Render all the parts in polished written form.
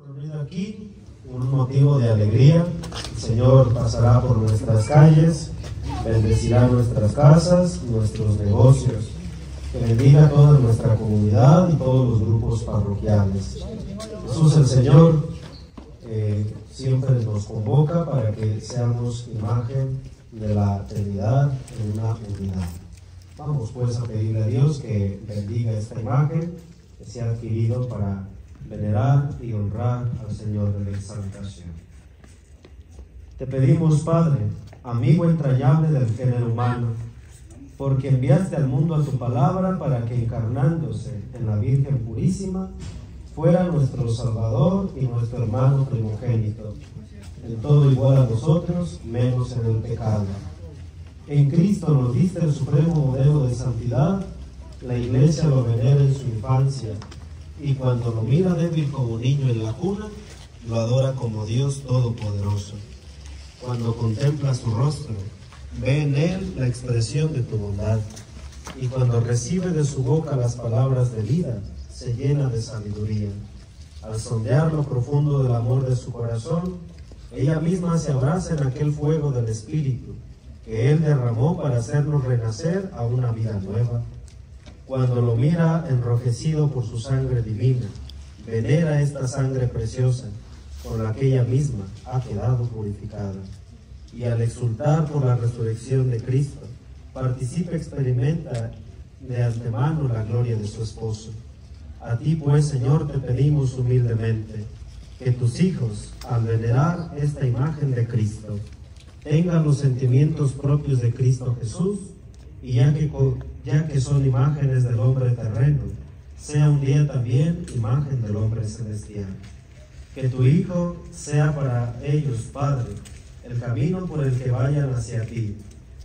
reunido aquí, un motivo de alegría. El Señor pasará por nuestras calles, bendecirá nuestras casas, nuestros negocios, que bendiga toda nuestra comunidad y todos los grupos parroquiales. Jesús el Señor siempre nos convoca para que seamos imagen de la Trinidad en una unidad. Vamos pues a pedirle a Dios que bendiga esta imagen que se ha adquirido para venerar y honrar al Señor de la exaltación. Te pedimos, Padre, amigo entrañable del género humano, porque enviaste al mundo a tu palabra para que, encarnándose en la Virgen Purísima, fuera nuestro Salvador y nuestro hermano primogénito, en todo igual a nosotros, menos en el pecado. En Cristo nos diste el supremo modelo de santidad. La Iglesia lo venera en su infancia, y cuando lo mira débil como niño en la cuna, lo adora como Dios Todopoderoso. Cuando contempla su rostro, ve en él la expresión de tu bondad, y cuando recibe de su boca las palabras de vida, se llena de sabiduría. Al sondear lo profundo del amor de su corazón, ella misma se abraza en aquel fuego del Espíritu que Él derramó para hacernos renacer a una vida nueva. Cuando lo mira enrojecido por su sangre divina, venera esta sangre preciosa con la que ella misma ha quedado purificada. Y al exultar por la resurrección de Cristo, experimenta de antemano la gloria de su esposo. A ti pues, Señor, te pedimos humildemente que tus hijos, al venerar esta imagen de Cristo, tengan los sentimientos propios de Cristo Jesús, y ya que son imágenes del hombre terreno, sea un día también imagen del hombre celestial. Que tu Hijo sea para ellos, Padre, el camino por el que vayan hacia ti,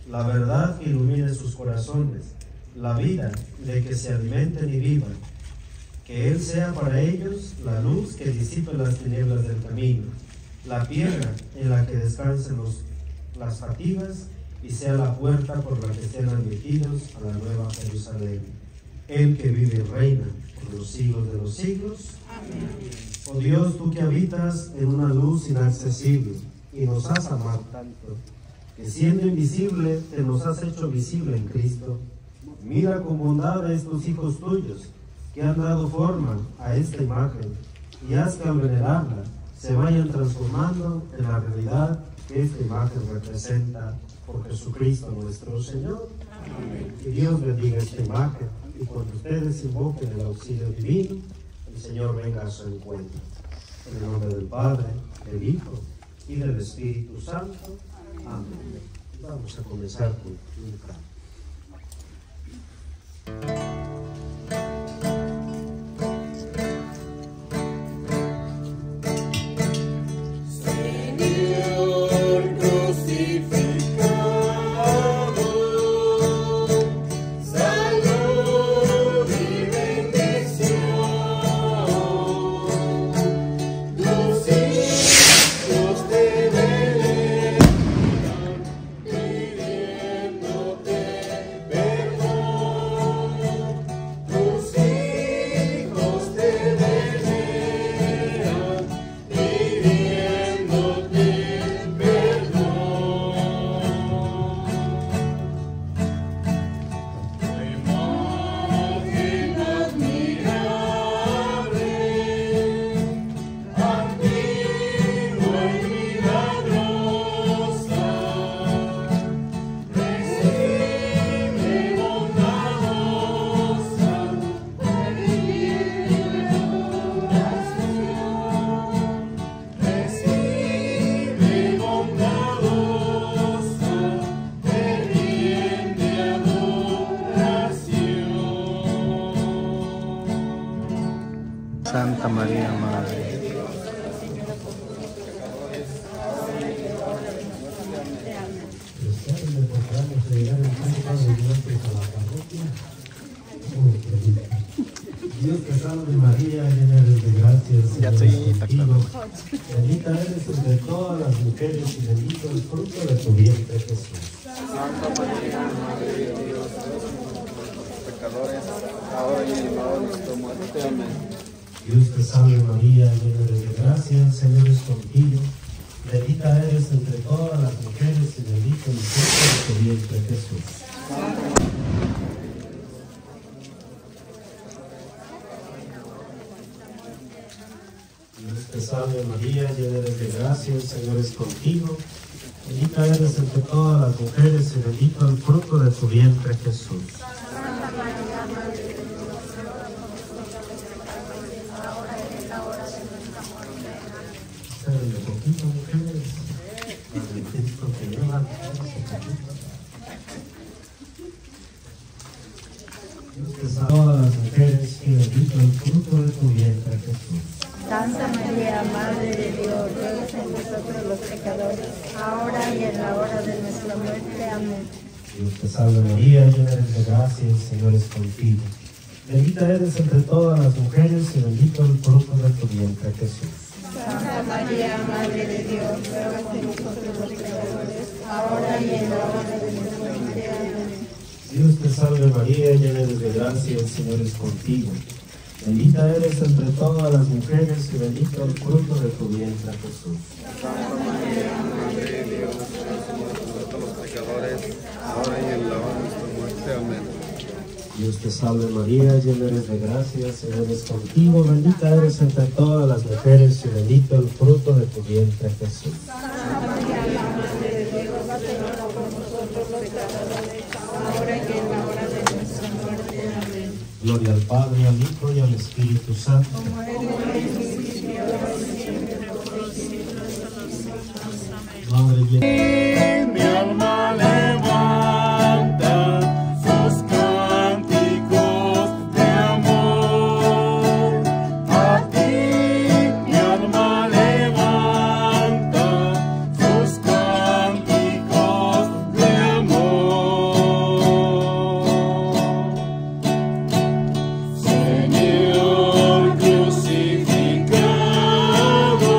la verdad que ilumine sus corazones, la vida de que se alimenten y vivan. Que Él sea para ellos la luz que disipe las tinieblas del camino, la piedra en la que descansen las fatigas, y sea la puerta por la que sean admitidos a la nueva Jerusalén. Él que vive y reina por los siglos de los siglos. Amén. Oh Dios, tú que habitas en una luz inaccesible y nos has amado tanto, que siendo invisible te nos has hecho visible en Cristo, mira con bondad a estos hijos tuyos que han dado forma a esta imagen, y haz que al venerarla se vayan transformando en la realidad que esta imagen representa, por Jesucristo nuestro Señor. Amén. Que Dios bendiga esta imagen, y cuando ustedes invoquen el auxilio divino, el Señor venga a su encuentro. En el nombre del Padre, del Hijo y del Espíritu Santo. Amén. Vamos a comenzar con un canto. Santa María, Madre. Dios te salve María, llena eres de gracia, el Señor es contigo. Bendita eres entre todas las mujeres y bendito el fruto de tu vientre, Jesús. Santa María, Madre de Dios, pecadores, ahora y en la hora de nuestra muerte. Amén. Dios te salve María, llena eres de gracia, el Señor es contigo. Bendita eres entre todas las mujeres y bendito el fruto de tu vientre Jesús. Dios te salve María, llena eres de gracia, el Señor es contigo. Bendita eres entre todas las mujeres y bendito el fruto de tu vientre Jesús. De poquito, mujeres, al Cristo que llevan. Dios te salve todas las mujeres y bendito el fruto de tu vientre Jesús. Santa María, Madre de Dios, ruega por nosotros los pecadores, ahora y en la hora de nuestra muerte. Amén. Dios te salve María, llena eres de gracia, el Señor es contigo. Bendita eres entre todas las mujeres y bendito el fruto de tu vientre Jesús. Santa María, Madre de Dios, ruega por nosotros los pecadores, ahora y en la hora de nuestra muerte. Amén. Dios te salve María, llena eres de gracia, el Señor es contigo. Bendita eres entre todas las mujeres y bendito el fruto de tu vientre Jesús. Santa María, Madre de Dios, ruega por nosotros los pecadores, ahora y en la hora de nuestra muerte. Amén. Dios te salve María, llena eres de gracia, el Señor es contigo. Bendita eres entre todas las mujeres y bendito el fruto de tu vientre Jesús. Santa María, Madre de Dios, ruega por nosotros los pecadores, ahora y en la hora de nuestra muerte. Amén. Gloria al Padre, al Hijo y al Espíritu Santo. Madre llena. Mi alma levanta sus cánticos de amor. A ti mi alma levanta sus cánticos de amor. Señor crucificado,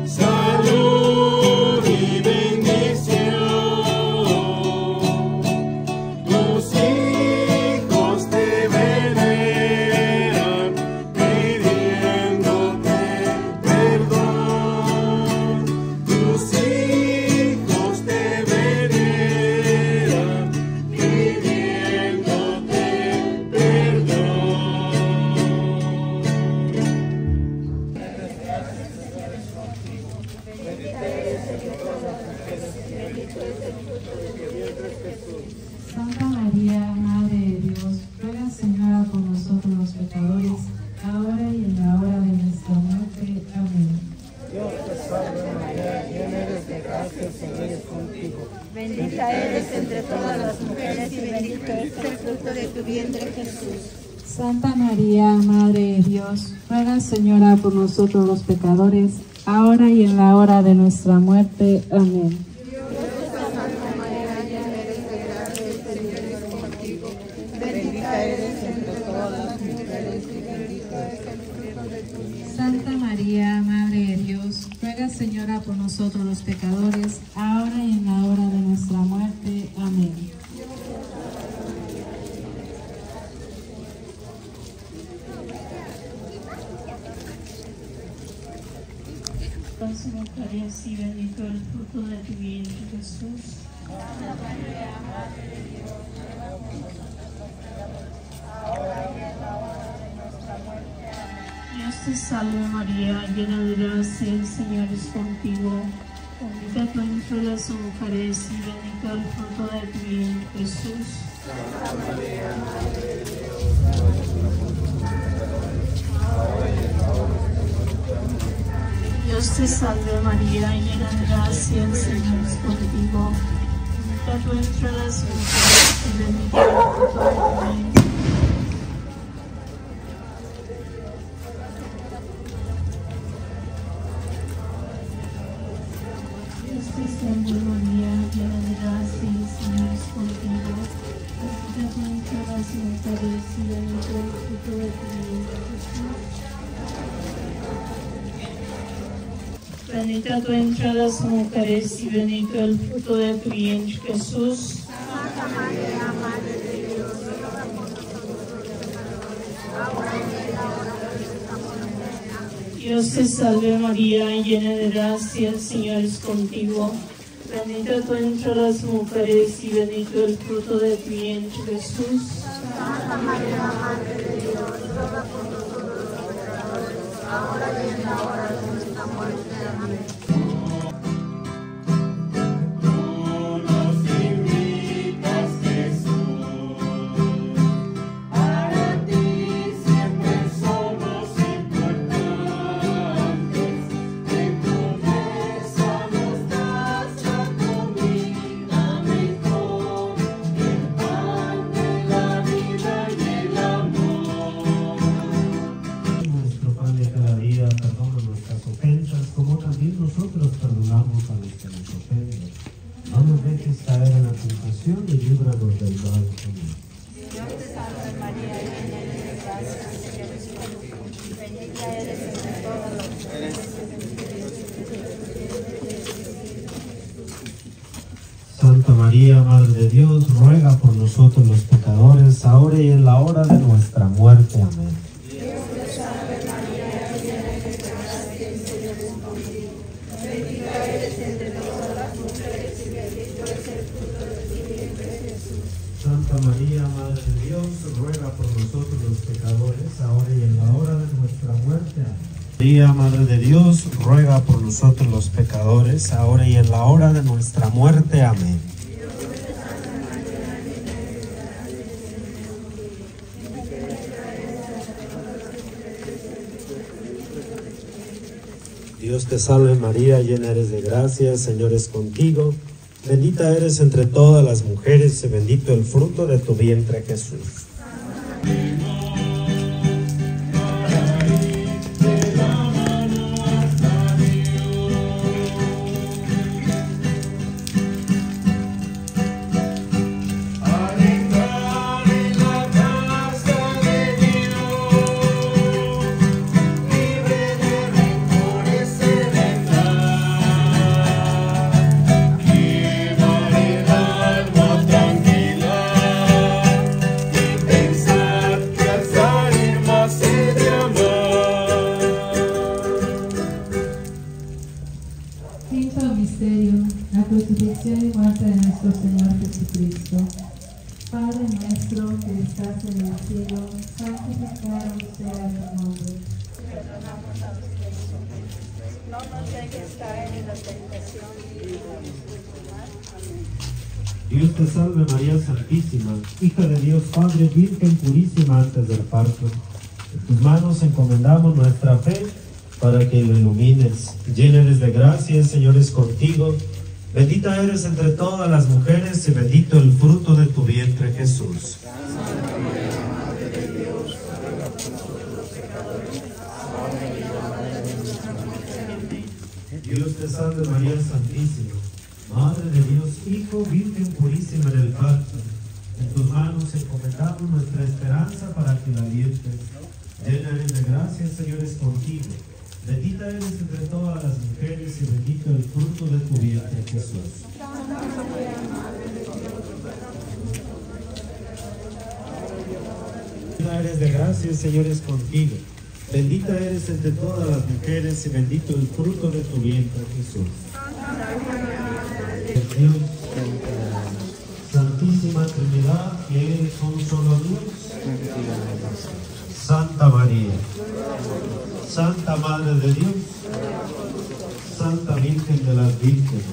salud y bendición. Tus hijos te veneran pidiéndote perdón. Tus hijos te veneran pidiéndote perdón. Santa María, Madre de Dios, ruega Señora por nosotros los pecadores, ahora y en la hora de nuestra muerte. Amén. Bendita eres entre todas las mujeres y bendito es el fruto de tu vientre Jesús. Santa María, Madre de Dios, ruega Señora por nosotros los pecadores, ahora y en la hora de nuestra muerte. Amén. Bendita eres entre todas las mujeres y bendito es el fruto de tu vientre. Santa María, Madre de Dios, ruega Señora por nosotros los pecadores, ahora y en la hora de nuestra muerte. Amén. Próximo y bendito el fruto de tu vientre Jesús. Dios te salve María, llena de gracia, el Señor es contigo. Bendita tú entre las mujeres y bendito el fruto de tu vientre Jesús. Dios te salve María, llena de gracia, el Señor es contigo. Bendita tú entre las mujeres y bendito el fruto de tu vientre. Dios te salve María, llena de gracia, el Señor es contigo. Bendita tú entre las mujeres y bendito el fruto de tu vientre Jesús. Bendita tú entre las mujeres y bendito el fruto de tu vientre Jesús. Santa María, Madre de Dios, ruega por nosotros los pecadores, Dios te salve María, llena de gracia, el Señor es contigo. Bendita tú entre las mujeres y bendito el fruto de tu vientre, Jesús. Santa María, Madre de Dios, ruega por nosotros los pecadores, ahora y en la hora de nuestra muerte. Amén. Tú nos invitas, Jesús, para ti siempre somos importantes. En tu mesa nos das la comida mejor, el pan de la vida y el amor. Nuestro pan de cada día, perdona nuestras ofensas, como también nosotros perdonamos a los que nos ofenden. No nos dejes caer en la tentación y líbranos del mal. Amén. Dios te salve María, llena eres de gracia, el Señor es contigo. Bendita eres entre todas las mujeres. Santa María, Madre de Dios, ruega por nosotros los pecadores, ahora y en la hora de nuestra muerte. Amén. Santa María, Madre de Dios, ruega por nosotros los pecadores, ahora y en la hora de nuestra muerte. Amén. María, Madre de Dios, ruega por nosotros los pecadores, ahora y en la hora de nuestra muerte. Amén. Dios te salve María, llena eres de gracia, el Señor es contigo. Bendita eres entre todas las mujeres y bendito el fruto de tu vientre, Jesús. Al entrar en la casa de Dios, libre de rencores serena, llevaré el alma tranquila y pensar que al salir más he de amar. Quinto misterio, la crucifixión y muerte de nuestro Señor Jesucristo. Padre nuestro que estás en el cielo, santificado sea tu nombre. Perdonamos a los que nos ofenden. No nos dejes caer en la tentación y líbranos del mal. Amén. Dios te salve María Santísima, hija de Dios Padre, Virgen purísima antes del parto. En tus manos encomendamos nuestra fe para que lo ilumines. Llena eres de gracia, el Señor es contigo. Bendita eres entre todas las mujeres y bendito el fruto de tu vientre, Jesús. Dios te salve María Santísima, Madre de Dios, Hijo, Virgen purísima en el parto. En tus manos encomendamos nuestra esperanza para que la alientes. Llena eres de gracia, el Señor es contigo. Bendita eres entre todas las mujeres y bendito el fruto de tu vientre, Jesús. Llena eres de gracia, el Señor es contigo. Bendita eres entre todas las mujeres y bendito el fruto de tu vientre, Jesús. Dios, Santísima Trinidad, que eres un solo Dios. Santa María, Santa Madre de Dios, Santa Virgen de las Vírgenes,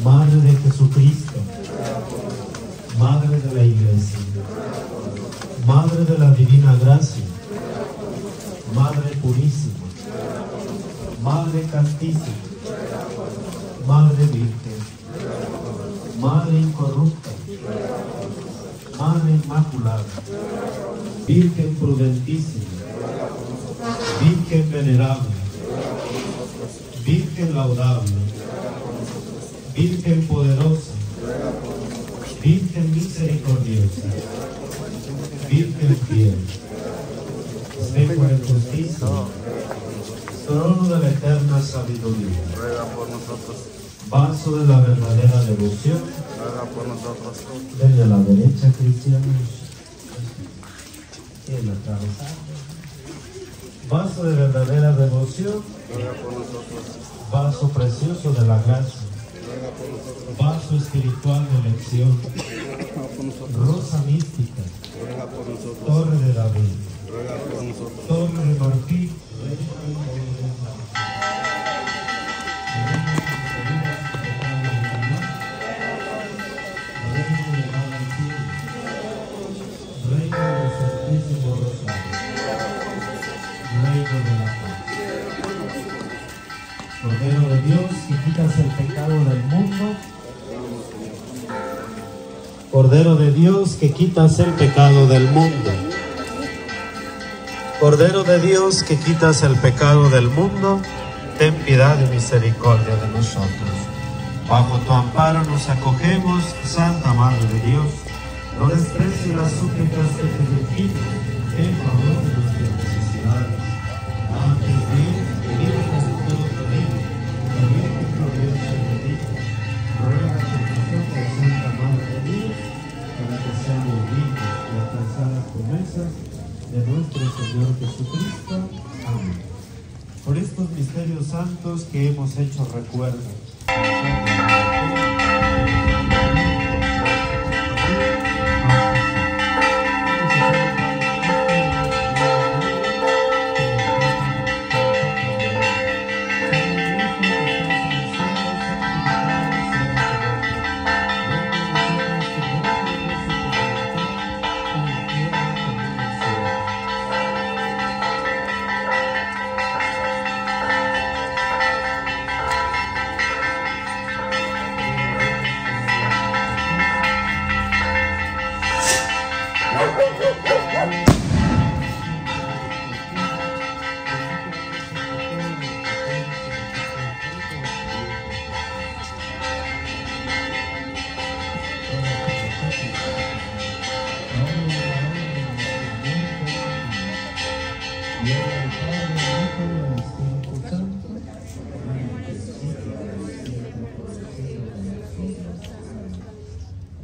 Madre de Jesucristo, Madre de la Iglesia, Madre de la Divina Gracia, Madre Purísima, Madre Castísima, Madre Virgen, Madre Incorrupta, Madre Inmaculada, Virgen Prudentísima, Virgen Venerable, Virgen Laudable, Virgen Poderosa, Virgen Misericordiosa, Virgen Fiel, Espejo de Justicia, Trono de la Eterna Sabiduría, Ruega por nosotros, Vaso de la verdadera devoción, ruega por nosotros. denle a la derecha, cristianos. el atravesado. Vaso de verdadera devoción, ruega por nosotros, vaso precioso de la gracia, ruega por nosotros, vaso espiritual de elección, ruega por nosotros, rosa mística, ruega por nosotros, torre de David, ruega por nosotros, torre de marfil, reino del Santísimo Rosario, reino de la paz. Cordero de Dios, que quitas el pecado del mundo. Cordero de Dios, que quitas el pecado del mundo. Cordero de Dios, que quitas el pecado del mundo, ten piedad y misericordia de nosotros. Bajo tu amparo nos acogemos, Santa Madre de Dios. No desprecies las súplicas que te dirigimos en favor de nuestras necesidades. Antes bien, líbranos de todo peligro, y Virgen gloriosa y bendita, ruega por nosotros, Santa Madre de Dios, para que seamos dignos de alcanzar las promesas de nuestro Señor Jesucristo. Amén. Por estos misterios santos que hemos hecho recuerdo,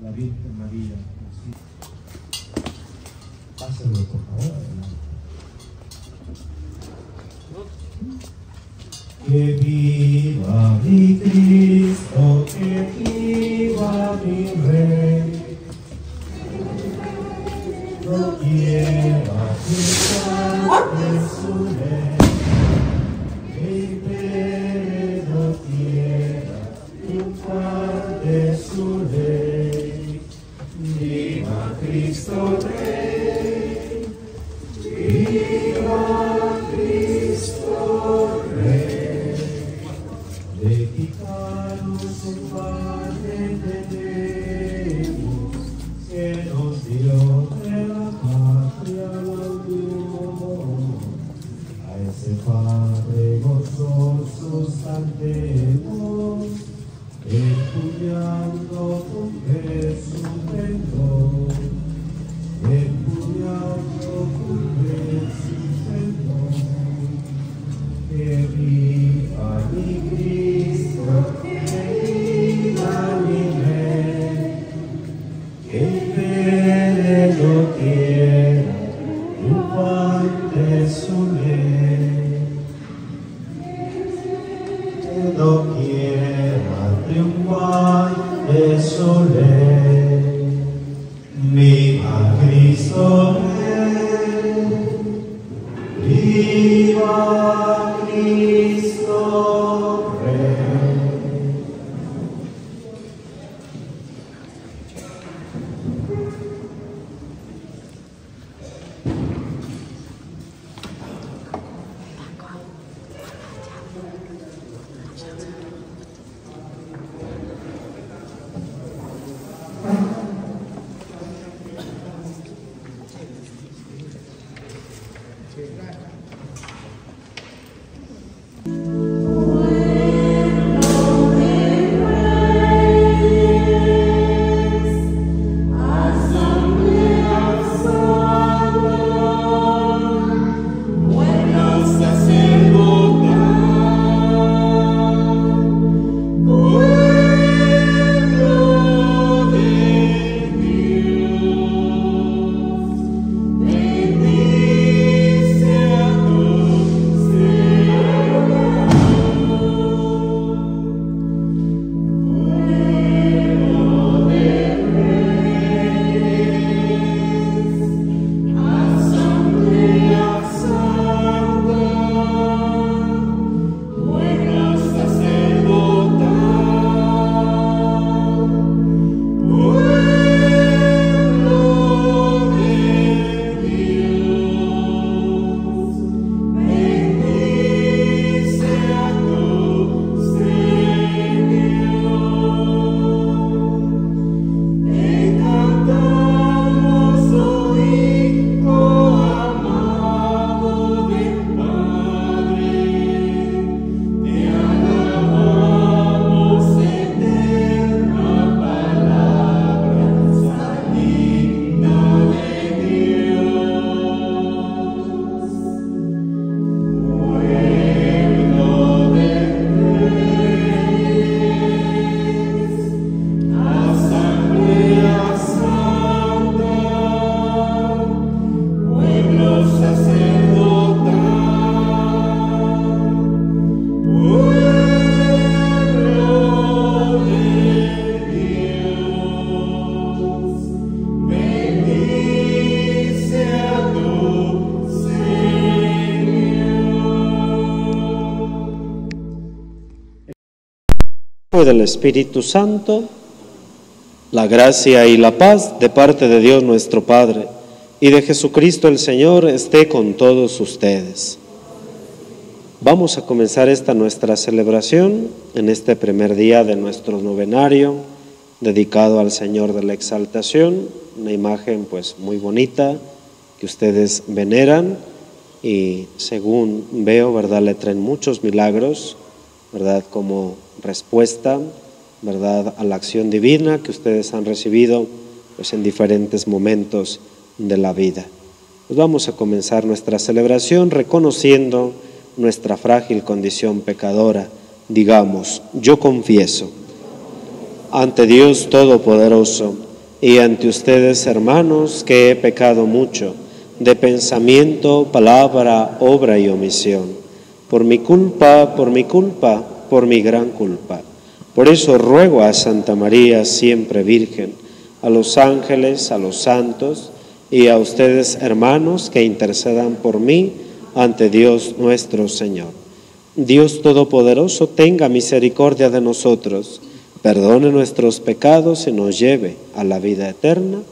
la Virgen María. Pásenlo, por favor. Que viva mi Cristo, que viva mi Rey. No quiera quitar de su ley, que impere no quiera triunfar de su ley. Viva Cristo Rey, viva Cristo Rey. De quitarnos el mal que tenemos, que nos dio de la patria la unión. Del Espíritu Santo, la gracia y la paz de parte de Dios nuestro Padre y de Jesucristo el Señor esté con todos ustedes. Vamos a comenzar esta nuestra celebración en este primer día de nuestro novenario dedicado al Señor de la Exaltación, una imagen pues muy bonita que ustedes veneran y según veo, ¿verdad?, le traen muchos milagros, ¿verdad?, como respuesta, ¿verdad?, a la acción divina que ustedes han recibido pues en diferentes momentos de la vida. Pues vamos a comenzar nuestra celebración reconociendo nuestra frágil condición pecadora. Digamos: yo confieso ante Dios Todopoderoso y ante ustedes, hermanos, que he pecado mucho de pensamiento, palabra, obra y omisión, por mi culpa, por mi gran culpa. Por eso ruego a Santa María, siempre Virgen, a los ángeles, a los santos y a ustedes, hermanos, que intercedan por mí ante Dios nuestro Señor. Dios Todopoderoso tenga misericordia de nosotros, perdone nuestros pecados y nos lleve a la vida eterna.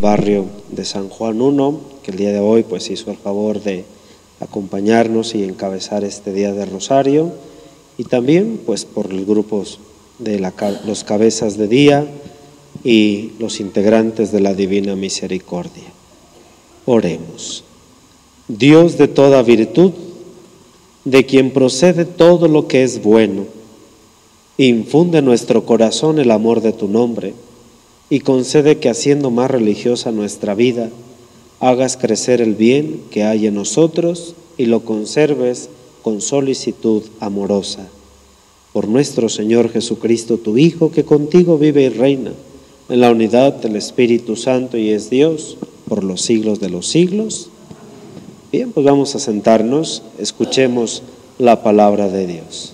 Barrio de San Juan I, que el día de hoy pues hizo el favor de acompañarnos y encabezar este día de Rosario, y también pues por los grupos de los cabezas de día y los integrantes de la Divina Misericordia. Oremos. Dios de toda virtud, de quien procede todo lo que es bueno, infunde en nuestro corazón el amor de tu nombre, y concede que, haciendo más religiosa nuestra vida, hagas crecer el bien que hay en nosotros y lo conserves con solicitud amorosa. Por nuestro Señor Jesucristo, tu Hijo, que contigo vive y reina en la unidad del Espíritu Santo y es Dios por los siglos de los siglos. Bien, pues vamos a sentarnos, escuchemos la palabra de Dios.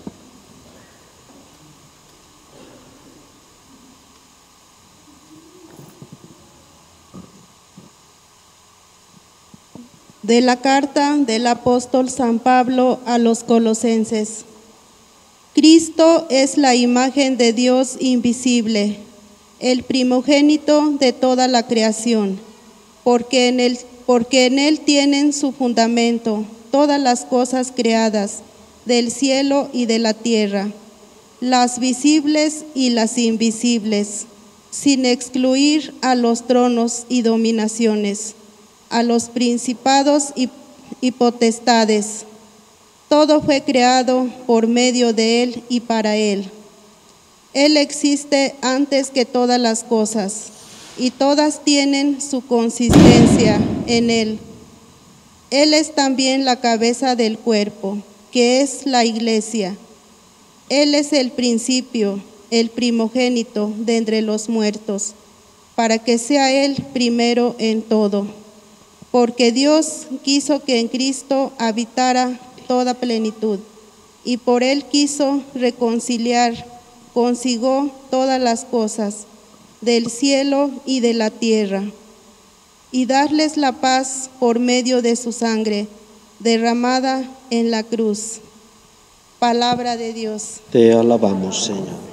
De la carta del apóstol San Pablo a los Colosenses. Cristo es la imagen de Dios invisible, el primogénito de toda la creación, porque en él tienen su fundamento todas las cosas creadas, del cielo y de la tierra, las visibles y las invisibles, sin excluir a los tronos y dominaciones, a los principados y potestades. Todo fue creado por medio de Él y para Él. Él existe antes que todas las cosas, y todas tienen su consistencia en Él. Él es también la cabeza del cuerpo, que es la Iglesia. Él es el principio, el primogénito de entre los muertos, para que sea Él primero en todo. Porque Dios quiso que en Cristo habitara toda plenitud, y por Él quiso reconciliar consigo todas las cosas, del cielo y de la tierra, y darles la paz por medio de su sangre derramada en la cruz. Palabra de Dios. Te alabamos, Señor.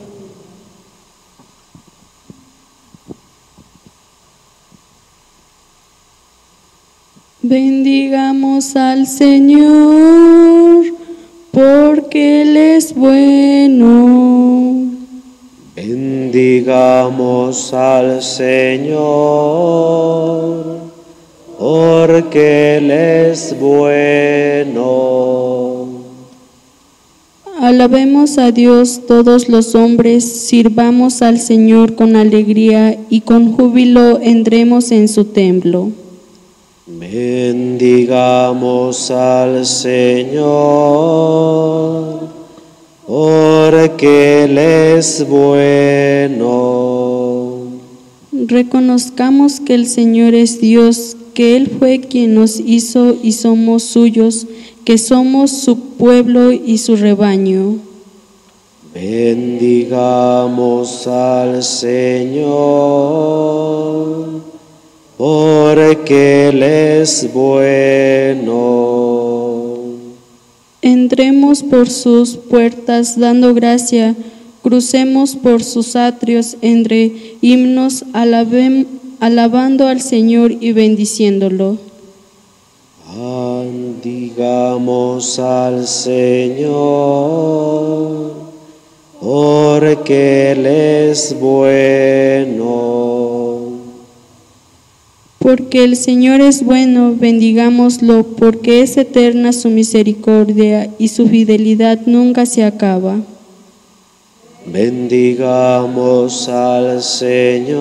Bendigamos al Señor, porque Él es bueno. Bendigamos al Señor, porque Él es bueno. Alabemos a Dios todos los hombres, sirvamos al Señor con alegría y con júbilo entremos en su templo. Bendigamos al Señor, porque Él es bueno. Reconozcamos que el Señor es Dios, que Él fue quien nos hizo y somos suyos, que somos su pueblo y su rebaño. Bendigamos al Señor, porque Él es bueno. Entremos por sus puertas dando gracia, crucemos por sus atrios entre himnos, alabando al Señor y bendiciéndolo. Bendigamos al Señor, porque Él es bueno. Porque el Señor es bueno, bendigámoslo, porque es eterna su misericordia y su fidelidad nunca se acaba. Bendigamos al Señor,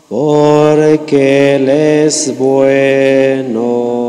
porque Él es bueno.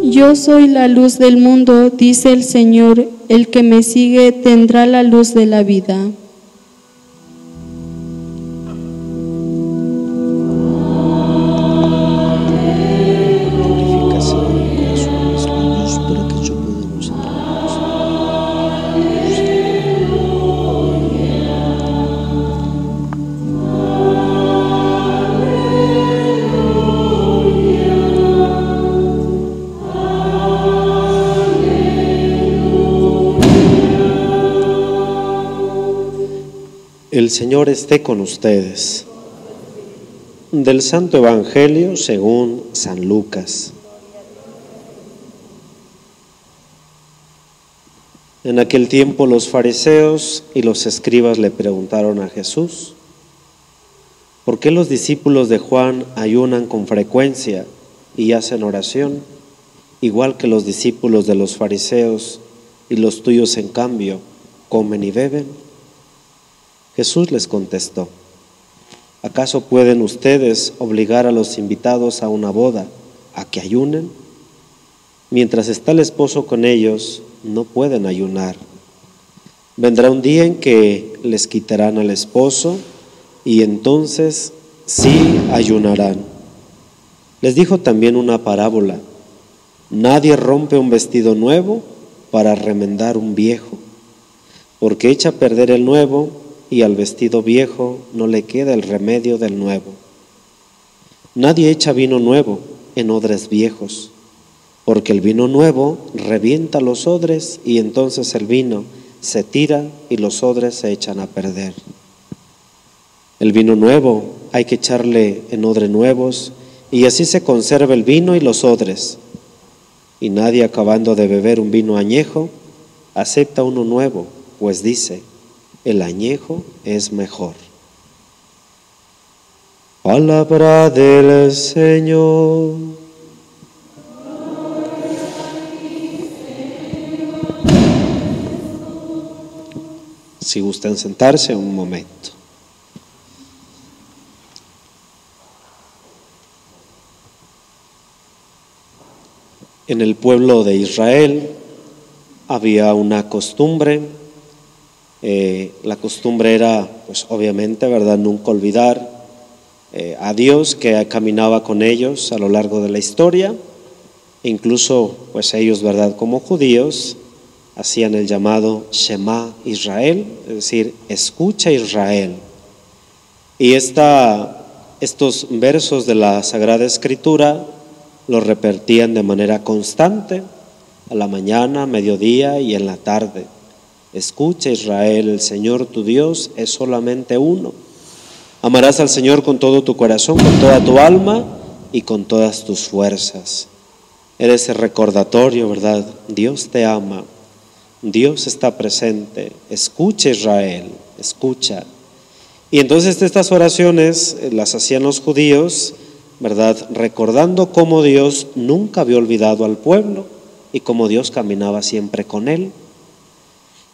Yo soy la luz del mundo, dice el Señor, el que me sigue tendrá la luz de la vida. El Señor esté con ustedes. Del Santo Evangelio según San Lucas. En aquel tiempo los fariseos y los escribas le preguntaron a Jesús: ¿por qué los discípulos de Juan ayunan con frecuencia y hacen oración, igual que los discípulos de los fariseos, y los tuyos en cambio comen y beben? Jesús les contestó: ¿acaso pueden ustedes obligar a los invitados a una boda a que ayunen? Mientras está el esposo con ellos, no pueden ayunar. Vendrá un día en que les quitarán al esposo y entonces sí ayunarán. Les dijo también una parábola: nadie rompe un vestido nuevo para remendar un viejo, porque echa a perder el nuevo y al vestido viejo no le queda el remedio del nuevo. Nadie echa vino nuevo en odres viejos, porque el vino nuevo revienta los odres y entonces el vino se tira y los odres se echan a perder. El vino nuevo hay que echarle en odres nuevos y así se conserva el vino y los odres. Y nadie, acabando de beber un vino añejo, acepta uno nuevo, pues dice: el añejo es mejor. Palabra del Señor. Si gustan sentarse un momento. En el pueblo de Israel había una costumbre. La costumbre era, pues obviamente, ¿verdad?, nunca olvidar a Dios que caminaba con ellos a lo largo de la historia. Incluso, pues ellos, ¿verdad?, como judíos, hacían el llamado Shema Israel, es decir, escucha Israel. Y estos versos de la Sagrada Escritura los repetían de manera constante, a la mañana, mediodía y en la tarde. Escucha Israel, el Señor tu Dios es solamente uno. Amarás al Señor con todo tu corazón, con toda tu alma y con todas tus fuerzas. Eres el recordatorio, ¿verdad? Dios te ama, Dios está presente. Escucha Israel, escucha. Y entonces estas oraciones las hacían los judíos, ¿verdad?, recordando cómo Dios nunca había olvidado al pueblo y cómo Dios caminaba siempre con él.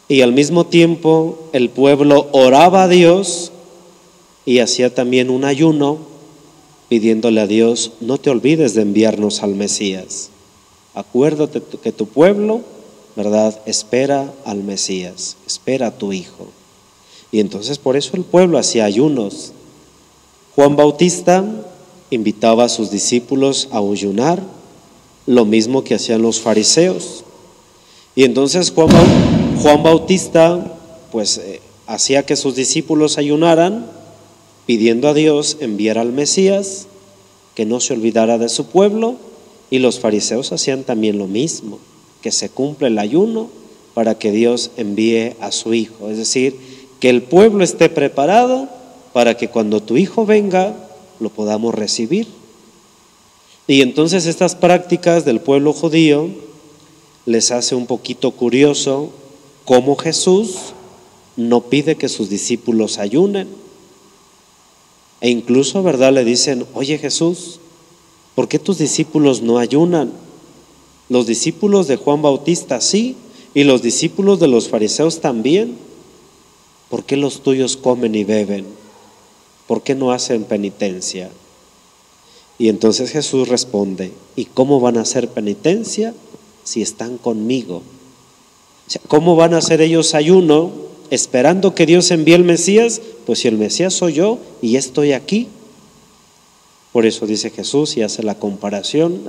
Y al mismo tiempo el pueblo oraba a Dios y hacía también un ayuno pidiéndole a Dios: no te olvides de enviarnos al Mesías. Acuérdate que tu pueblo, ¿verdad?, espera al Mesías, espera a tu Hijo. Y entonces por eso el pueblo hacía ayunos. Juan Bautista invitaba a sus discípulos a ayunar, lo mismo que hacían los fariseos. Y entonces Juan Bautista pues hacía que sus discípulos ayunaran, pidiendo a Dios enviar al Mesías, que no se olvidara de su pueblo, y los fariseos hacían también lo mismo, que se cumpla el ayuno para que Dios envíe a su Hijo, es decir, que el pueblo esté preparado para que cuando tu Hijo venga lo podamos recibir. Y entonces estas prácticas del pueblo judío les hace un poquito curioso cómo Jesús no pide que sus discípulos ayunen. E incluso, ¿verdad?, le dicen: oye Jesús, ¿por qué tus discípulos no ayunan? Los discípulos de Juan Bautista sí, y los discípulos de los fariseos también. ¿Por qué los tuyos comen y beben? ¿Por qué no hacen penitencia? Y entonces Jesús responde: ¿y cómo van a hacer penitencia si están conmigo? O sea, ¿cómo van a hacer ellos ayuno esperando que Dios envíe el Mesías? Pues si el Mesías soy yo y estoy aquí. Por eso dice Jesús y hace la comparación,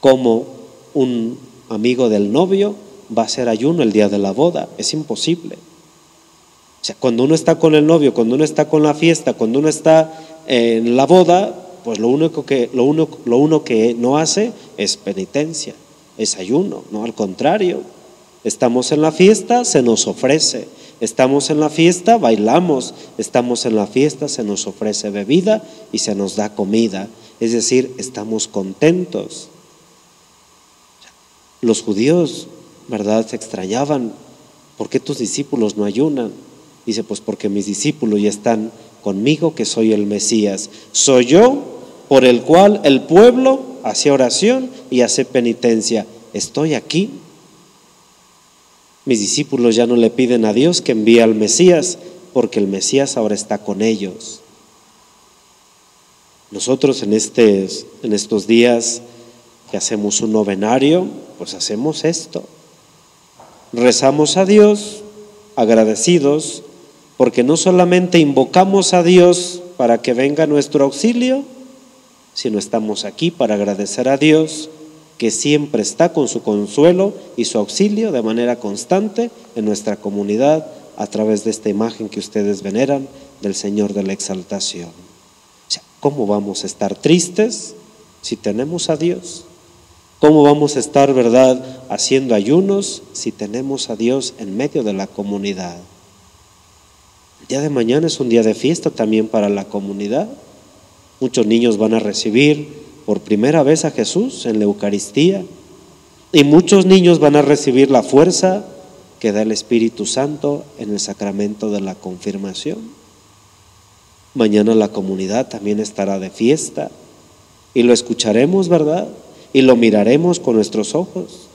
como un amigo del novio va a hacer ayuno el día de la boda. Es imposible. O sea, cuando uno está con el novio, cuando uno está con la fiesta, cuando uno está en la boda, pues lo único que no hace es penitencia, es ayuno. No, al contrario, estamos en la fiesta, se nos ofrece. Estamos en la fiesta, bailamos. Estamos en la fiesta, se nos ofrece bebida y se nos da comida. Es decir, estamos contentos. Los judíos, ¿verdad?, se extrañaban. ¿Por qué tus discípulos no ayunan? Dice: pues porque mis discípulos ya están conmigo, que soy el Mesías. Soy yo por el cual el pueblo hace oración y hace penitencia. Estoy aquí. Mis discípulos ya no le piden a Dios que envíe al Mesías, porque el Mesías ahora está con ellos. Nosotros en estos días que hacemos un novenario, pues hacemos esto. Rezamos a Dios agradecidos, porque no solamente invocamos a Dios para que venga nuestro auxilio, sino estamos aquí para agradecer a Dios que siempre está con su consuelo y su auxilio de manera constante en nuestra comunidad a través de esta imagen que ustedes veneran del Señor de la Exaltación. O sea, ¿cómo vamos a estar tristes si tenemos a Dios? ¿Cómo vamos a estar, verdad, haciendo ayunos si tenemos a Dios en medio de la comunidad? El día de mañana es un día de fiesta también para la comunidad. Muchos niños van a recibir por primera vez a Jesús en la Eucaristía, y muchos niños van a recibir la fuerza que da el Espíritu Santo en el sacramento de la confirmación. Mañana la comunidad también estará de fiesta y lo escucharemos, ¿verdad?, y lo miraremos con nuestros ojos.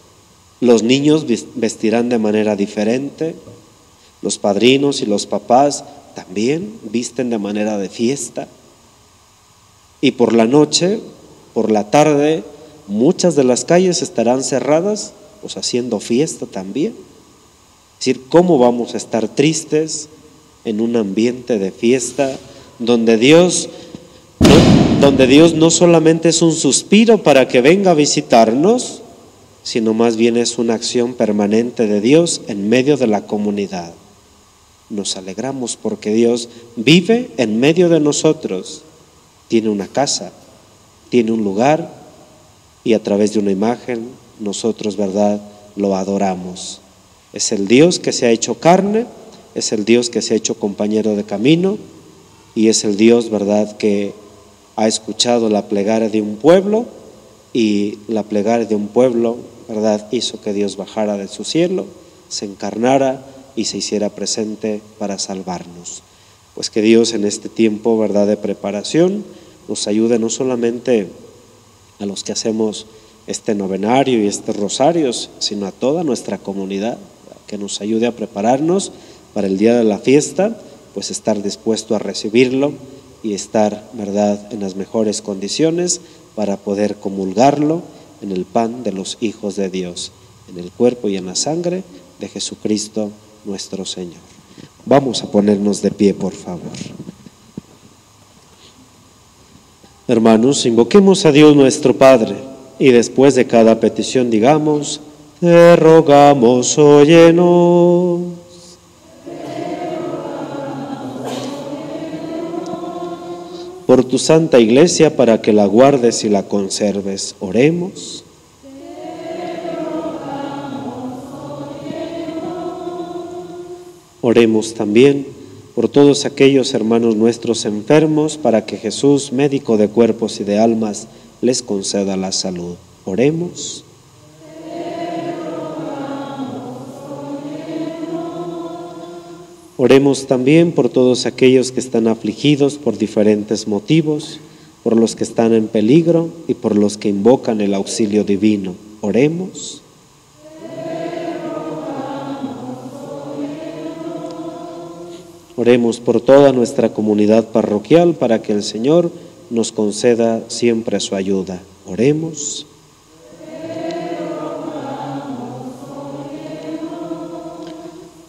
Los niños vestirán de manera diferente, los padrinos y los papás también visten de manera de fiesta. Y por la noche, por la tarde, muchas de las calles estarán cerradas, pues haciendo fiesta también. Es decir, ¿cómo vamos a estar tristes en un ambiente de fiesta donde Dios no solamente es un suspiro para que venga a visitarnos, sino más bien es una acción permanente de Dios en medio de la comunidad? Nos alegramos porque Dios vive en medio de nosotros, tiene una casa, tiene un lugar, y a través de una imagen nosotros, ¿verdad?, lo adoramos. Es el Dios que se ha hecho carne, es el Dios que se ha hecho compañero de camino, y es el Dios, ¿verdad?, que ha escuchado la plegaria de un pueblo, y la plegaria de un pueblo, ¿verdad?, hizo que Dios bajara de su cielo, se encarnara y se hiciera presente para salvarnos. Pues que Dios en este tiempo, ¿verdad?, de preparación, nos ayude no solamente a los que hacemos este novenario y estos rosarios, sino a toda nuestra comunidad, que nos ayude a prepararnos para el día de la fiesta, pues estar dispuesto a recibirlo y estar, ¿verdad?, en las mejores condiciones para poder comulgarlo en el pan de los hijos de Dios, en el cuerpo y en la sangre de Jesucristo nuestro Señor. Vamos a ponernos de pie, por favor. Hermanos, invoquemos a Dios nuestro Padre y después de cada petición digamos: te rogamos, óyenos. Por tu santa Iglesia, para que la guardes y la conserves, oremos. Oremos también por todos aquellos hermanos nuestros enfermos, para que Jesús, médico de cuerpos y de almas, les conceda la salud. Oremos. Oremos también por todos aquellos que están afligidos por diferentes motivos, por los que están en peligro y por los que invocan el auxilio divino. Oremos. Oremos por toda nuestra comunidad parroquial para que el Señor nos conceda siempre su ayuda. Oremos.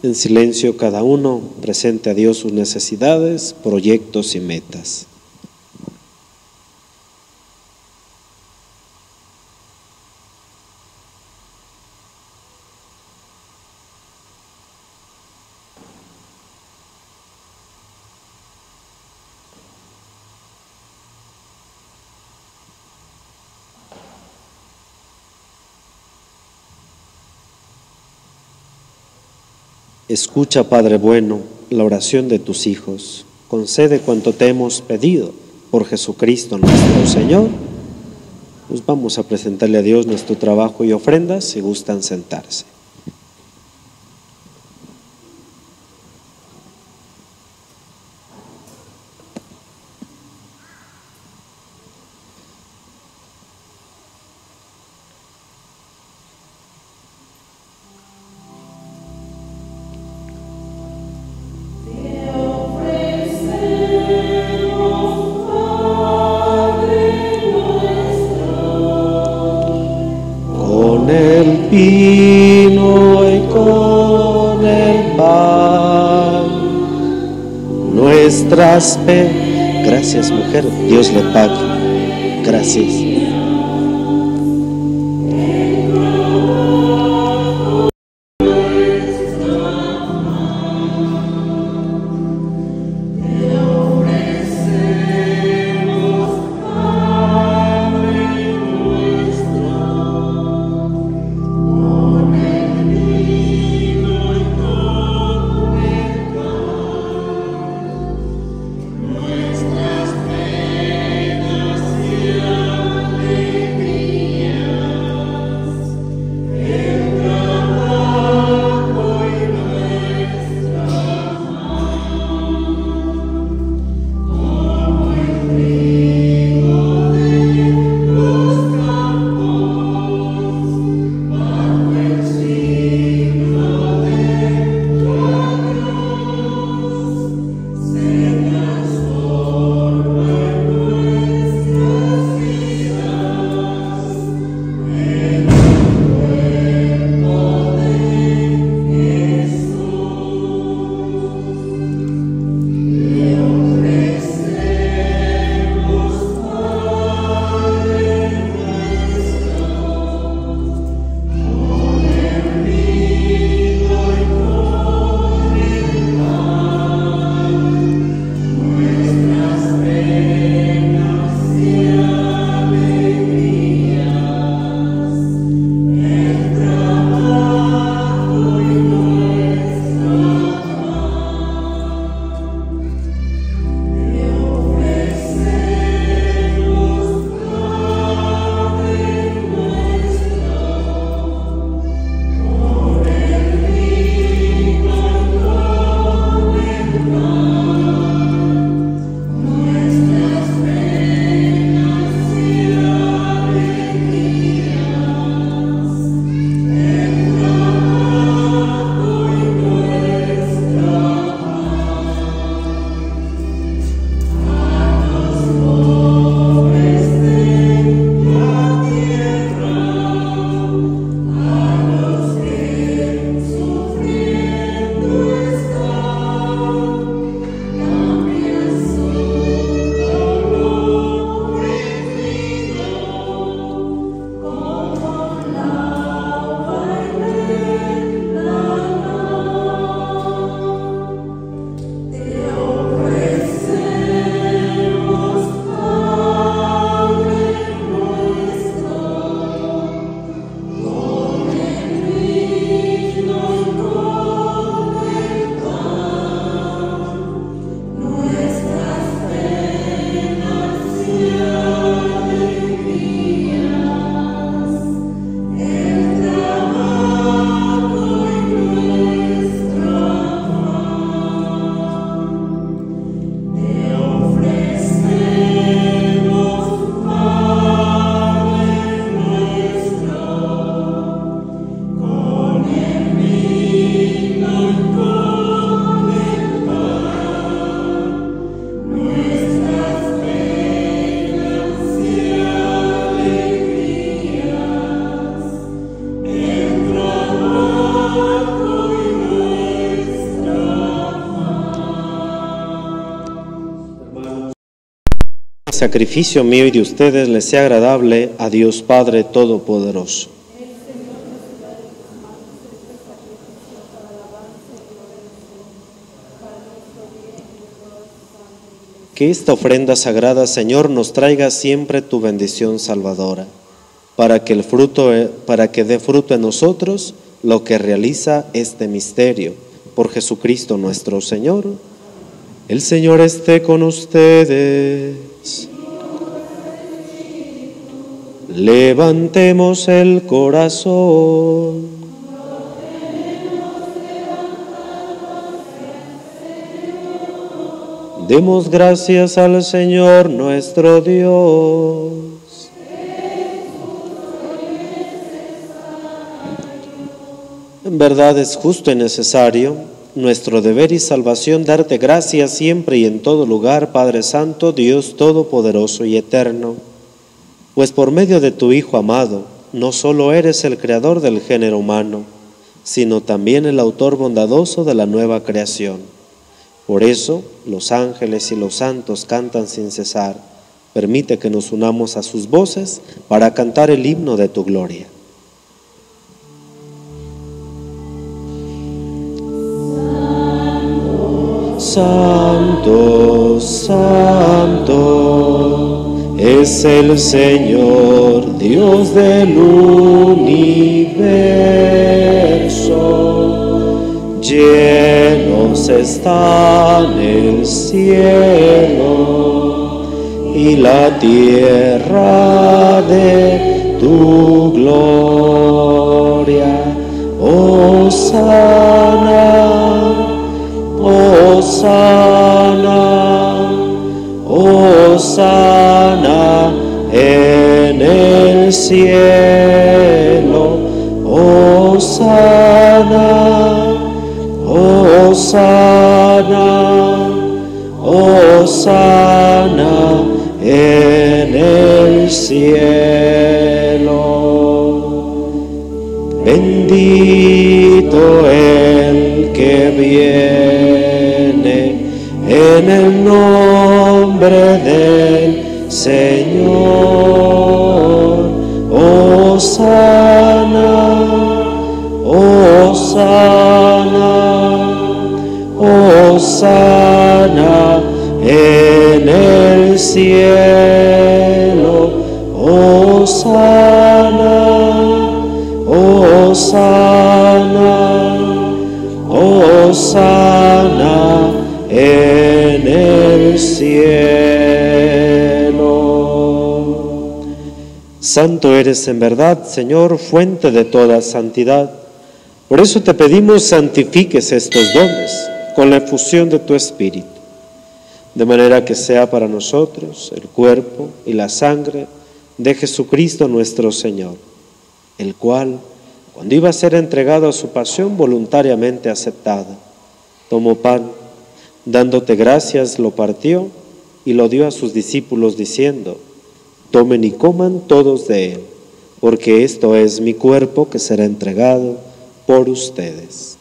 En silencio cada uno presente a Dios sus necesidades, proyectos y metas. Escucha, Padre bueno, la oración de tus hijos. Concede cuanto te hemos pedido por Jesucristo nuestro Señor. Pues vamos a presentarle a Dios nuestro trabajo y ofrendas, si gustan sentarse. vino y con el pan nuestras penas. Gracias, mujer, Dios le pague. Gracias. sacrificio mío y de ustedes les sea agradable a Dios Padre Todopoderoso. Que esta ofrenda sagrada, Señor, nos traiga siempre tu bendición salvadora, para que dé fruto en nosotros lo que realiza este misterio. Por Jesucristo nuestro Señor. El Señor esté con ustedes. Levantemos el corazón. Demos gracias al Señor nuestro Dios. En verdad es justo y necesario, nuestro deber y salvación, darte gracias siempre y en todo lugar, Padre Santo, Dios Todopoderoso y Eterno, pues por medio de tu Hijo amado, no solo eres el creador del género humano, sino también el autor bondadoso de la nueva creación. Por eso, los ángeles y los santos cantan sin cesar. Permite que nos unamos a sus voces para cantar el himno de tu gloria. Santo, santo, es el Señor, Dios del universo. Llenos están el cielo y la tierra de tu gloria. Hosana, hosana, hosana en el cielo. Hosana, hosana, hosana en el cielo. Bendito el que viene en el nombre del Señor. Hosana, hosana, hosana en el cielo. Hosana, hosana, hosana en el cielo. Santo eres en verdad, Señor, fuente de toda santidad. Por eso te pedimos santifiques estos dones con la efusión de tu Espíritu, de manera que sea para nosotros el cuerpo y la sangre de Jesucristo nuestro Señor, el cual, cuando iba a ser entregado a su pasión voluntariamente aceptada, tomó pan, dándote gracias, lo partió y lo dio a sus discípulos diciendo: tomen y coman todos de él, porque esto es mi cuerpo que será entregado por ustedes.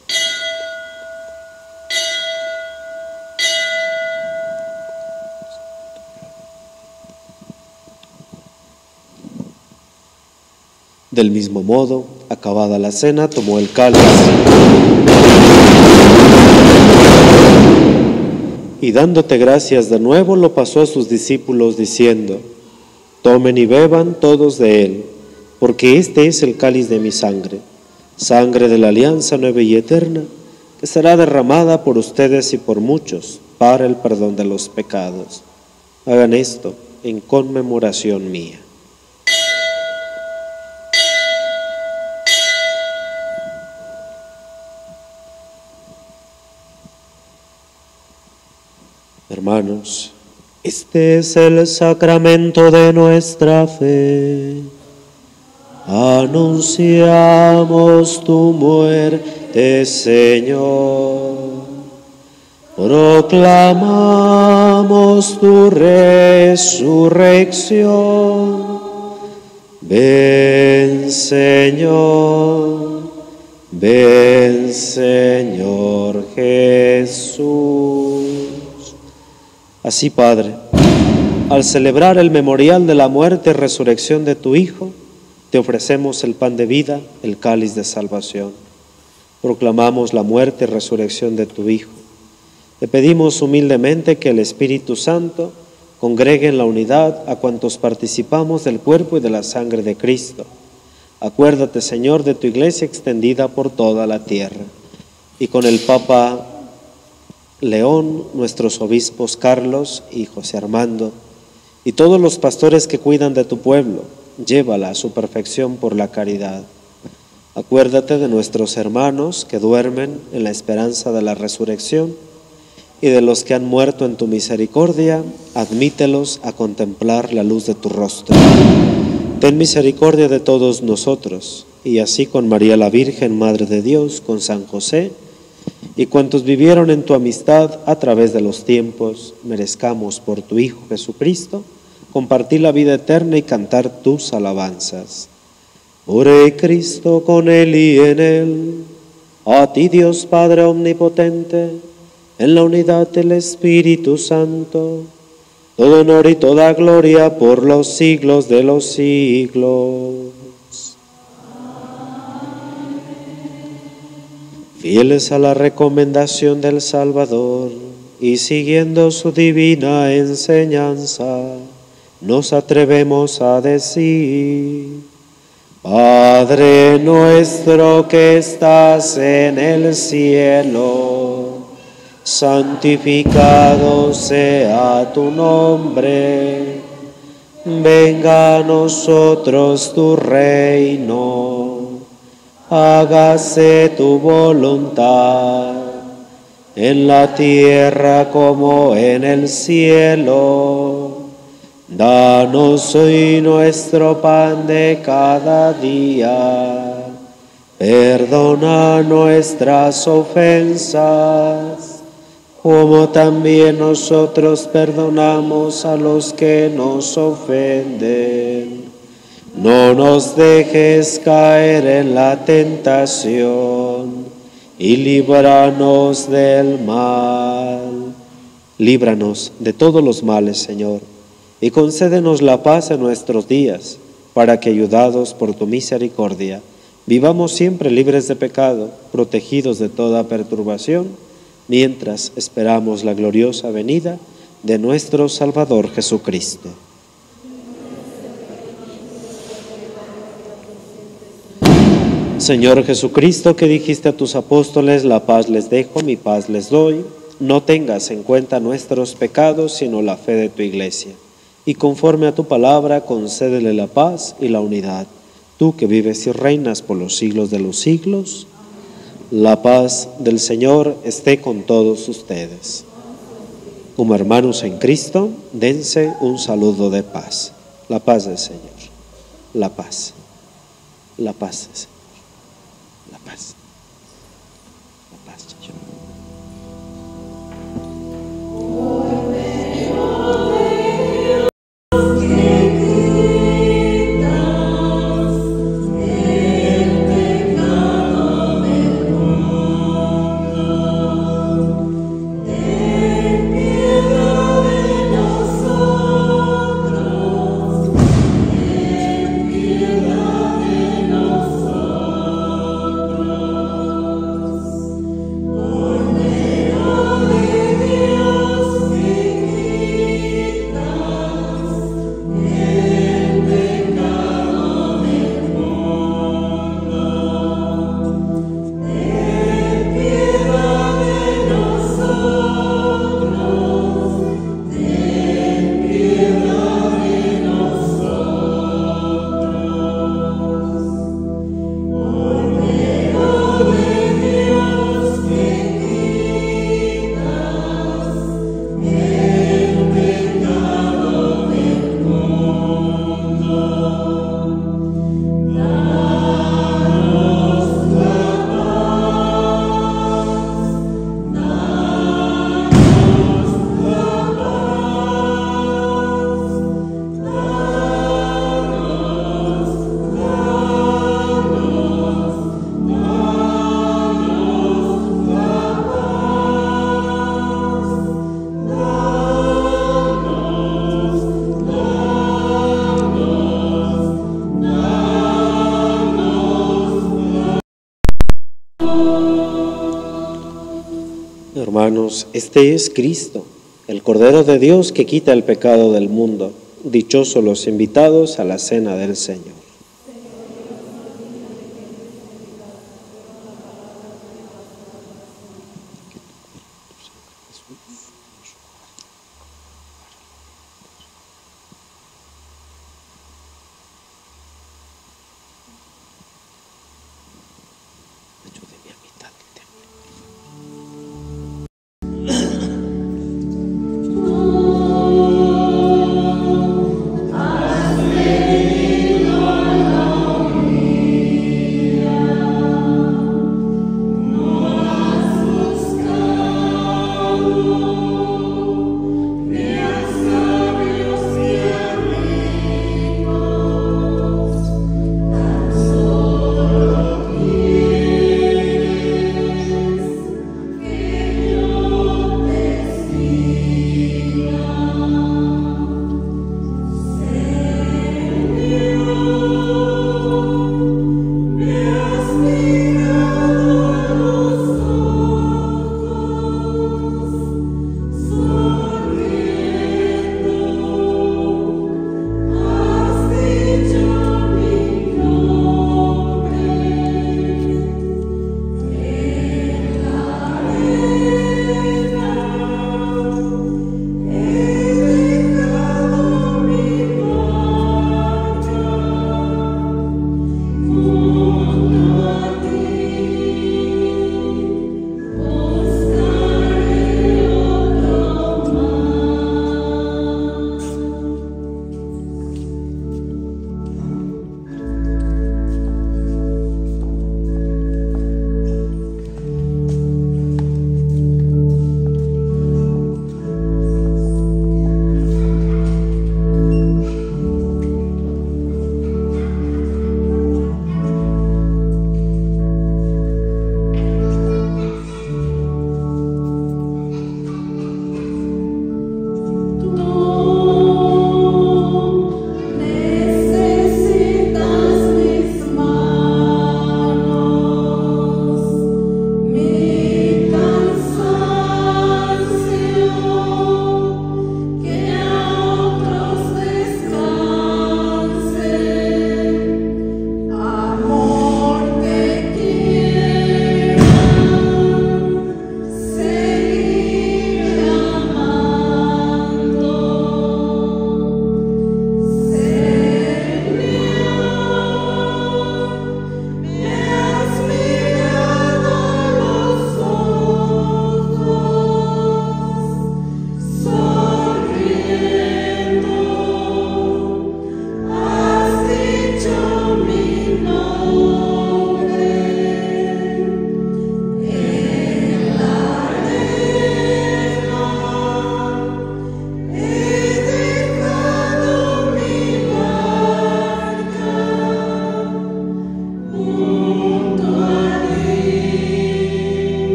Del mismo modo, acabada la cena, tomó el cáliz y dándote gracias de nuevo, lo pasó a sus discípulos diciendo: tomen y beban todos de él, porque este es el cáliz de mi sangre, sangre de la alianza nueva y eterna, que será derramada por ustedes y por muchos para el perdón de los pecados. Hagan esto en conmemoración mía. Hermanos, este es el sacramento de nuestra fe. Anunciamos tu muerte, Señor. Proclamamos tu resurrección. Ven, Señor. Ven, Señor Jesús. Así, Padre, al celebrar el memorial de la muerte y resurrección de tu Hijo, te ofrecemos el pan de vida, el cáliz de salvación. Proclamamos la muerte y resurrección de tu Hijo. Te pedimos humildemente que el Espíritu Santo congregue en la unidad a cuantos participamos del cuerpo y de la sangre de Cristo. Acuérdate, Señor, de tu iglesia extendida por toda la tierra. Y con el Papa León, nuestros obispos Carlos y José Armando, y todos los pastores que cuidan de tu pueblo, llévala a su perfección por la caridad. Acuérdate de nuestros hermanos que duermen en la esperanza de la resurrección y de los que han muerto en tu misericordia, admítelos a contemplar la luz de tu rostro. Ten misericordia de todos nosotros, y así con María la Virgen, Madre de Dios, con San José, y cuantos vivieron en tu amistad a través de los tiempos, merezcamos por tu Hijo Jesucristo compartir la vida eterna y cantar tus alabanzas. Por Cristo, con Él y en Él, a ti Dios Padre omnipotente, en la unidad del Espíritu Santo, todo honor y toda gloria por los siglos de los siglos. Fieles a la recomendación del Salvador y siguiendo su divina enseñanza, nos atrevemos a decir: Padre nuestro que estás en el cielo, santificado sea tu nombre. Venga a nosotros tu reino. Hágase tu voluntad, en la tierra como en el cielo. Danos hoy nuestro pan de cada día. Perdona nuestras ofensas, como también nosotros perdonamos a los que nos ofenden. No nos dejes caer en la tentación y líbranos del mal. Líbranos de todos los males, Señor, y concédenos la paz en nuestros días, para que, ayudados por tu misericordia, vivamos siempre libres de pecado, protegidos de toda perturbación, mientras esperamos la gloriosa venida de nuestro Salvador Jesucristo. Señor Jesucristo, que dijiste a tus apóstoles: la paz les dejo, mi paz les doy, no tengas en cuenta nuestros pecados, sino la fe de tu iglesia. Y conforme a tu palabra, concédele la paz y la unidad. Tú que vives y reinas por los siglos de los siglos, la paz del Señor esté con todos ustedes. Como hermanos en Cristo, dense un saludo de paz. La paz del Señor. La paz. La paz del Señor. La paz. La paz, Señor. Oh Hermanos, este es Cristo, el Cordero de Dios que quita el pecado del mundo. Dichosos los invitados a la cena del Señor.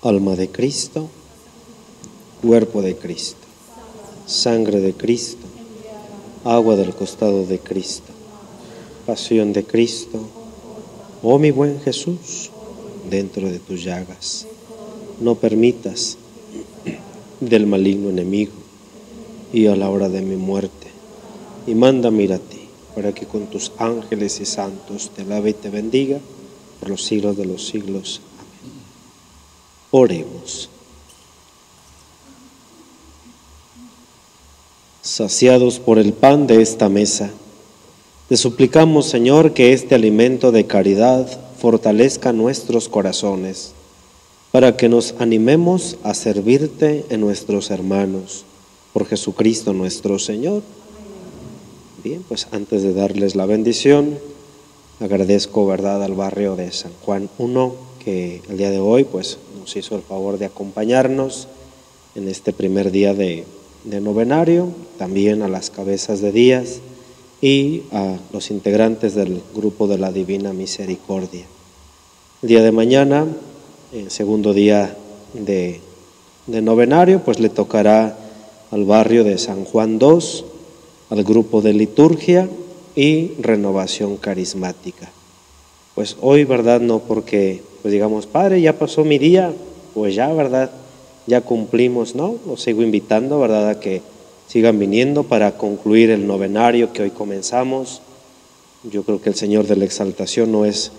Alma de Cristo, cuerpo de Cristo, sangre de Cristo, agua del costado de Cristo, pasión de Cristo, oh mi buen Jesús, dentro de tus llagas, no permitas del maligno enemigo y a la hora de mi muerte, y mándame ir a ti, para que con tus ángeles y santos te alabe y te bendiga por los siglos de los siglos. Amén. Oremos. Saciados por el pan de esta mesa, te suplicamos, Señor, que este alimento de caridad fortalezca nuestros corazones, para que nos animemos a servirte en nuestros hermanos por Jesucristo nuestro Señor. Bien, pues antes de darles la bendición, agradezco, ¿verdad?, al barrio de San Juan I, que el día de hoy pues nos hizo el favor de acompañarnos en este primer día de novenario, también a las cabezas de días y a los integrantes del grupo de la Divina Misericordia. El día de mañana, el segundo día de novenario, pues le tocará al barrio de San Juan II, al grupo de liturgia y renovación carismática. Pues hoy, ¿verdad?, no porque pues digamos, Padre, ya pasó mi día, pues ya, ¿verdad?, ya cumplimos, ¿no? Los sigo invitando, ¿verdad?, a que sigan viniendo para concluir el novenario que hoy comenzamos. Yo creo que el Señor de la Exaltación no es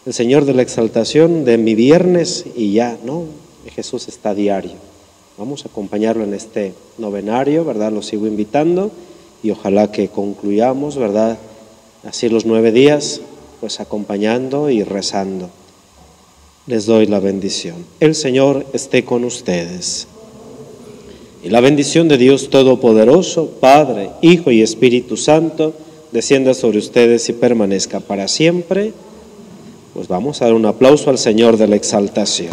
el Señor de la Exaltación de mi viernes y ya, ¿no? Jesús está diario. Vamos a acompañarlo en este novenario, ¿verdad? Lo sigo invitando y ojalá que concluyamos, ¿verdad?, así los 9 días, pues acompañando y rezando. Les doy la bendición. El Señor esté con ustedes. Y la bendición de Dios Todopoderoso, Padre, Hijo y Espíritu Santo, descienda sobre ustedes y permanezca para siempre. Pues vamos a dar un aplauso al Señor de la Exaltación.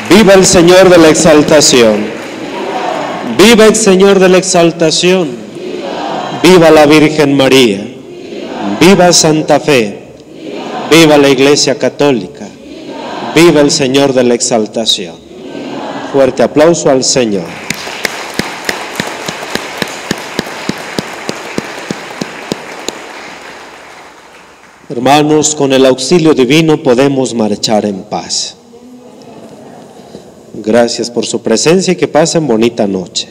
¡Viva el Señor de la Exaltación! ¡Viva el Señor de la Exaltación! ¡Viva la Virgen María! ¡Viva Santa Fe! ¡Viva la Iglesia Católica! ¡Viva el Señor de la Exaltación! Fuerte aplauso al Señor. Hermanos, con el auxilio divino podemos marchar en paz. Gracias por su presencia y que pasen bonita noche.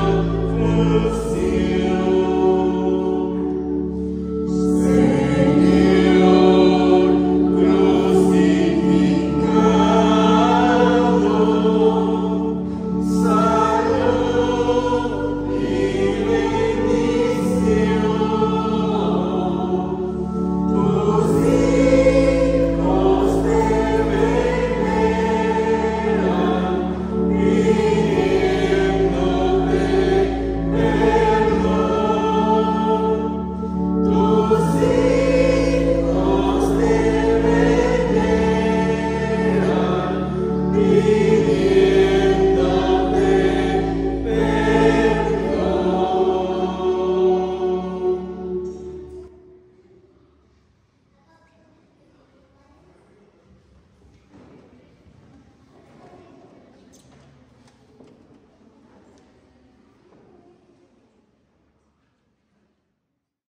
Venimos